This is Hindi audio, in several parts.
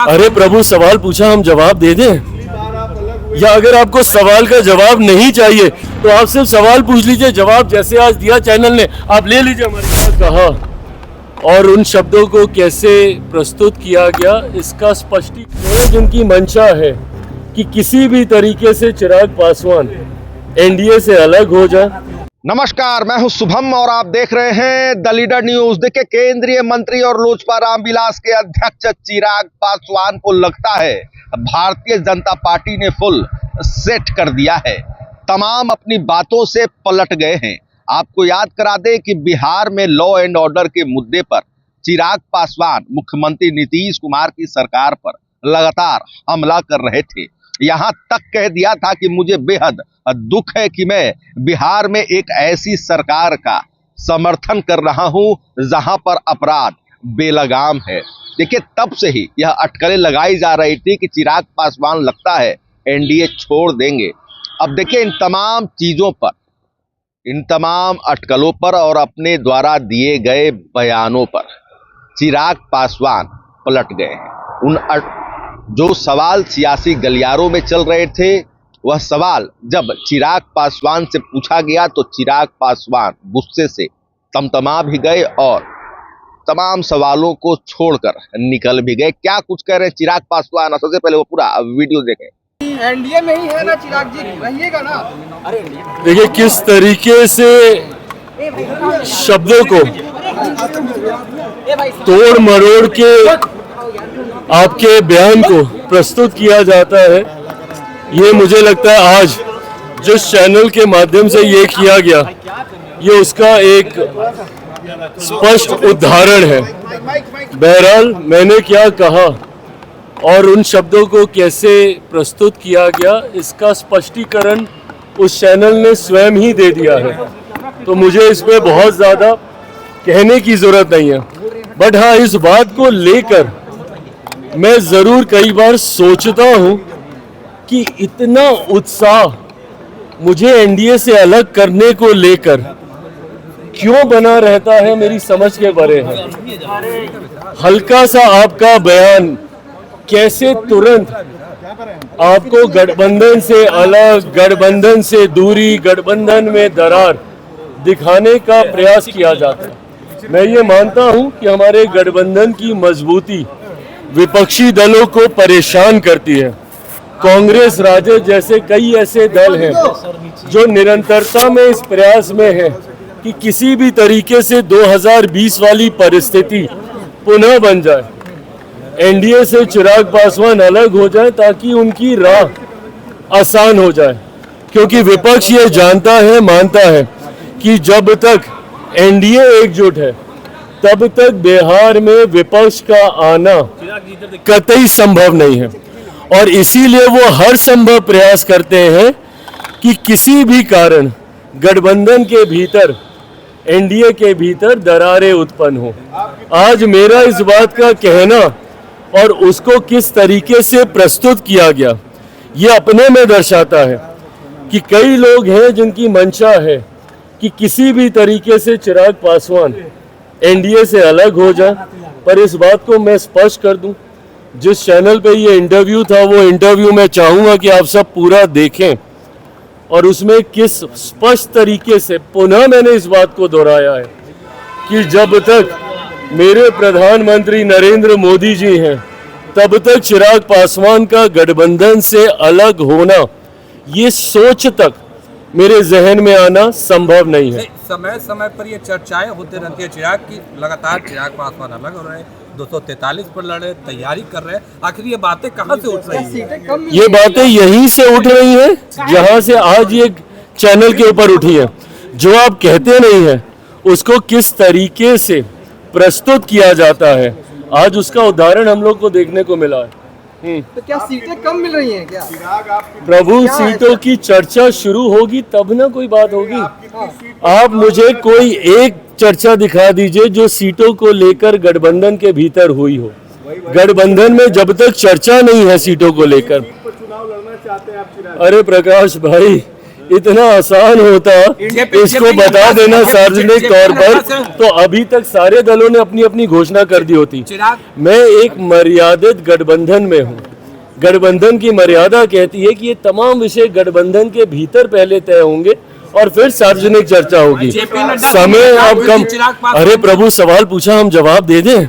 अरे प्रभु, सवाल पूछा हम जवाब दे दें, या अगर आपको सवाल का जवाब नहीं चाहिए तो आप सिर्फ सवाल पूछ लीजिए, जवाब जैसे आज दिया चैनल ने आप ले लीजिए। हमारे साथ कहा और उन शब्दों को कैसे प्रस्तुत किया गया इसका स्पष्टीकरण जिनकी मंशा है कि किसी भी तरीके से चिराग पासवान एनडीए से अलग हो जाए। नमस्कार, मैं हूं शुभम और आप देख रहे हैं द लीडर न्यूज। देखिए, केंद्रीय मंत्री और लोजपा रामविलास के अध्यक्ष चिराग पासवान को लगता है भारतीय जनता पार्टी ने फुल सेट कर दिया है, तमाम अपनी बातों से पलट गए हैं। आपको याद करा दें कि बिहार में लॉ एंड ऑर्डर के मुद्दे पर चिराग पासवान मुख्यमंत्री नीतीश कुमार की सरकार पर लगातार हमला कर रहे थे। यहां तक कह दिया था कि मुझे बेहद दुख है कि मैं बिहार में एक ऐसी सरकार का समर्थन कर रहा हूं जहां पर अपराध बेलगाम है। देखिए, तब से ही यह अटकलें लगाई जा रही थी कि चिराग पासवान लगता है एनडीए छोड़ देंगे। अब देखिए, इन तमाम चीजों पर, इन तमाम अटकलों पर और अपने द्वारा दिए गए बयानों पर चिराग पासवान पलट गए हैं। उन जो सवाल सियासी गलियारों में चल रहे थे, वह सवाल जब चिराग पासवान से पूछा गया तो चिराग पासवान गुस्से से तमतमा भी गए और तमाम सवालों को छोड़कर निकल भी गए। क्या कुछ कह रहे हैं चिराग पासवान, सबसे पहले वो पूरा वीडियो देखें। एनडीए में ही है ना चिराग जी, रहिएगा ना। देखिए किस तरीके से शब्दों को तोड़ मरोड़ के आपके बयान को प्रस्तुत किया जाता है। ये मुझे लगता है आज जिस चैनल के माध्यम से ये किया गया, ये उसका एक स्पष्ट उदाहरण है। बहरहाल, मैंने क्या कहा और उन शब्दों को कैसे प्रस्तुत किया गया इसका स्पष्टीकरण उस चैनल ने स्वयं ही दे दिया है, तो मुझे इसमें बहुत ज़्यादा कहने की ज़रूरत नहीं है। बट हाँ, इस बात को लेकर मैं ज़रूर कई बार सोचता हूँ कि इतना उत्साह मुझे एनडीए से अलग करने को लेकर क्यों बना रहता है, मेरी समझ के परे है। हल्का सा आपका बयान कैसे तुरंत आपको गठबंधन से अलग, गठबंधन से दूरी, गठबंधन में दरार दिखाने का प्रयास किया जाता है। मैं ये मानता हूँ कि हमारे गठबंधन की मजबूती विपक्षी दलों को परेशान करती है। कांग्रेस, राजद जैसे कई ऐसे दल हैं जो निरंतरता में इस प्रयास में है कि किसी भी तरीके से 2020 वाली परिस्थिति पुनः बन जाए, एनडीए से चिराग पासवान अलग हो जाए ताकि उनकी राह आसान हो जाए। क्योंकि विपक्ष ये जानता है, मानता है कि जब तक एनडीए एकजुट है तब तक बिहार में विपक्ष का आना कतई संभव नहीं है, और इसीलिए वो हर संभव प्रयास करते हैं कि किसी भी कारण गठबंधन के भीतर, एनडीए के भीतर दरारें उत्पन्न हो। आज मेरा इस बात का कहना और उसको किस तरीके से प्रस्तुत किया गया, ये अपने में दर्शाता है कि कई लोग हैं जिनकी मंशा है कि किसी भी तरीके से चिराग पासवान एनडीए से अलग हो जाए। पर इस बात को मैं स्पष्ट कर दूं, जिस चैनल पे ये इंटरव्यू था, वो इंटरव्यू मैं चाहूँगा कि आप सब पूरा देखें और उसमें किस स्पष्ट तरीके से पुनः मैंने इस बात को दोहराया है कि जब तक मेरे प्रधानमंत्री नरेंद्र मोदी जी हैं तब तक चिराग पासवान का गठबंधन से अलग होना, ये सोच तक मेरे जहन में आना संभव नहीं है। समय समय पर ये चर्चाएं होते रहती है चिराग की, लगातार चिराग पासवान अलग हो रहे हैं, 243 पर लड़े, तैयारी कर रहे हैं। आखिर ये बातें कहां से उठ रही हैं? ये बातें यहीं से उठ रही हैं जहां से आज ये चैनल के ऊपर उठी है। जो आप कहते नहीं है उसको किस तरीके से प्रस्तुत किया जाता है, आज उसका उदाहरण हम लोग को देखने को मिला है। तो क्या सीटें कम मिल रही हैं क्या? प्रभु, सीटों की चर्चा शुरू होगी तब ना कोई बात होगी। आप मुझे कोई एक चर्चा दिखा दीजिए जो सीटों को लेकर गठबंधन के भीतर हुई हो। गठबंधन में जब तक चर्चा नहीं है सीटों को लेकर, अरे प्रकाश भाई, इतना आसान होता इसको बता देना सार्वजनिक तौर पर, तो अभी तक सारे दलों ने अपनी अपनी घोषणा कर दी होती। मैं एक मर्यादित गठबंधन में हूँ। गठबंधन की मर्यादा कहती है कि ये तमाम विषय गठबंधन के भीतर पहले तय होंगे और फिर सार्वजनिक चर्चा होगी। समय अब कम। अरे प्रभु, सवाल पूछा, हम जवाब दे दें?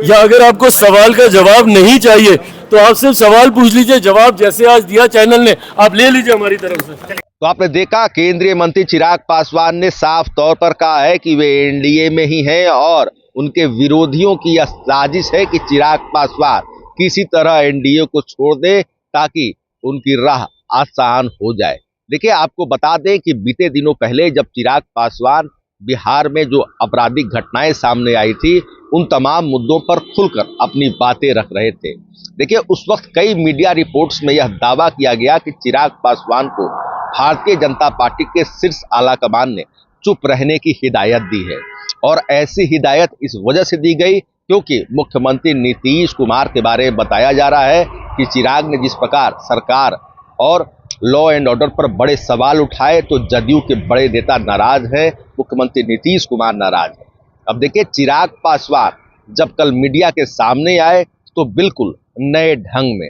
या अगर आपको सवाल का जवाब नहीं चाहिए तो आप सिर्फ सवाल पूछ लीजिए, जवाब जैसे आज दिया चैनल ने आप ले लीजिए हमारी तरफ से। तो आपने देखा, केंद्रीय मंत्री चिराग पासवान ने साफ तौर पर कहा है कि वे एनडीए में ही हैं और उनके विरोधियों की यह साजिश है कि चिराग पासवान किसी तरह एनडीए को छोड़ दे ताकि उनकी राह आसान हो जाए। देखिए, आपको बता दें कि बीते दिनों पहले जब चिराग पासवान बिहार में जो आपराधिक घटनाएं सामने आई थी, उन तमाम मुद्दों पर खुलकर अपनी बातें रख रहे थे। देखिए, उस वक्त कई मीडिया रिपोर्ट्स में यह दावा किया गया कि चिराग पासवान को भारतीय जनता पार्टी के शीर्ष आलाकमान ने चुप रहने की हिदायत दी है, और ऐसी हिदायत इस वजह से दी गई क्योंकि मुख्यमंत्री नीतीश कुमार के बारे में बताया जा रहा है कि चिराग ने जिस प्रकार सरकार और लॉ एंड ऑर्डर पर बड़े सवाल उठाए तो जदयू के बड़े नेता नाराज हैं, मुख्यमंत्री नीतीश कुमार नाराज है। अब देखिए, चिराग पासवान जब कल मीडिया के सामने आए तो बिल्कुल नए ढंग में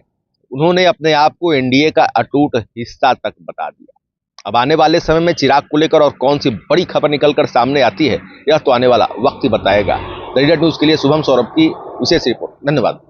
उन्होंने अपने आप को एनडीए का अटूट हिस्सा तक बता दिया। अब आने वाले समय में चिराग को लेकर और कौन सी बड़ी खबर निकलकर सामने आती है, यह तो आने वाला वक्त ही बताएगा। द लीडर न्यूज के लिए शुभम सौरभ की विशेष रिपोर्ट। धन्यवाद।